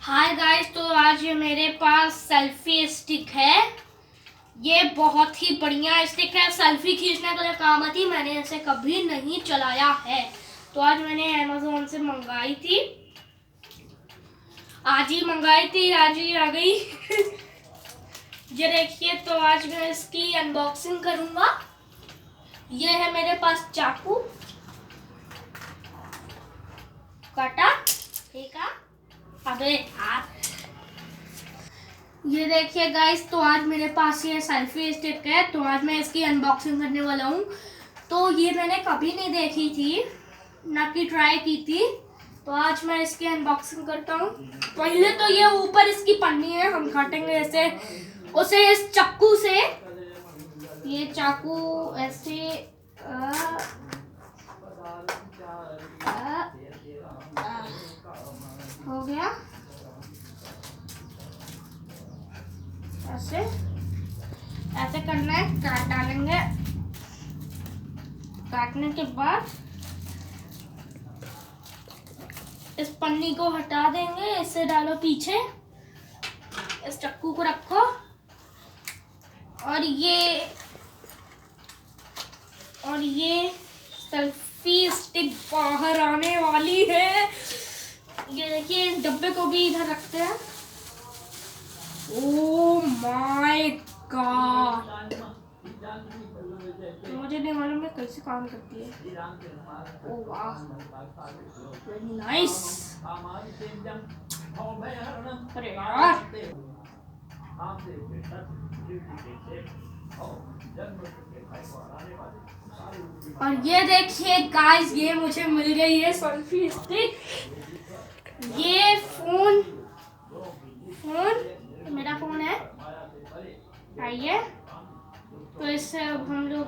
Hi guys, तो आज मेरे पास सेल्फी स्टिक है। ये बहुत ही बढ़िया स्टिक है, सेल्फी खींचने के लिए काम आती। मैंने इसे कभी नहीं चलाया है, तो आज मैंने अमेज़न से मंगाई थी। आज ही मंगाई थी, आज ही आ गई। ये देखिए, तो आज मैं इसकी अनबॉक्सिंग करूंगा। ये है मेरे पास चाकू, काटा, ठीक है। अबे यार, ये देखिए गाइस, तो आज मेरे पास ये सेल्फी स्टिक है, तो आज मैं इसकी अनबॉक्सिंग करने वाला हूँ। तो ये मैंने कभी नहीं देखी थी, ना कि ट्राई की थी, तो आज मैं इसकी अनबॉक्सिंग करता हूँ। पहले तो ये ऊपर इसकी पन्नी है, हम काटेंगे ऐसे उसे इस चाकू से। ये चाकू ऐसे हो गया, ऐसे ऐसे करना है। काट डालेंगे, काटने के बाद इस पन्नी को हटा देंगे, इसे डालो पीछे, इस चाकू को रखो और ये सेल्फी स्टिक बाहर आने वाली है। ये देखिए, इस डब्बे को भी इधर रखते हैं। ओह माय गॉड, मुझे नहीं मालूम है कैसे काम करती है। ओह वाह, वेरी नाइस। अरे यार, और ये देखिए गाइस, ये मुझे मिल गई है सेल्फी स्टिक। ये फोन मेरा फोन है, आइए। तो इससे अब हम लोग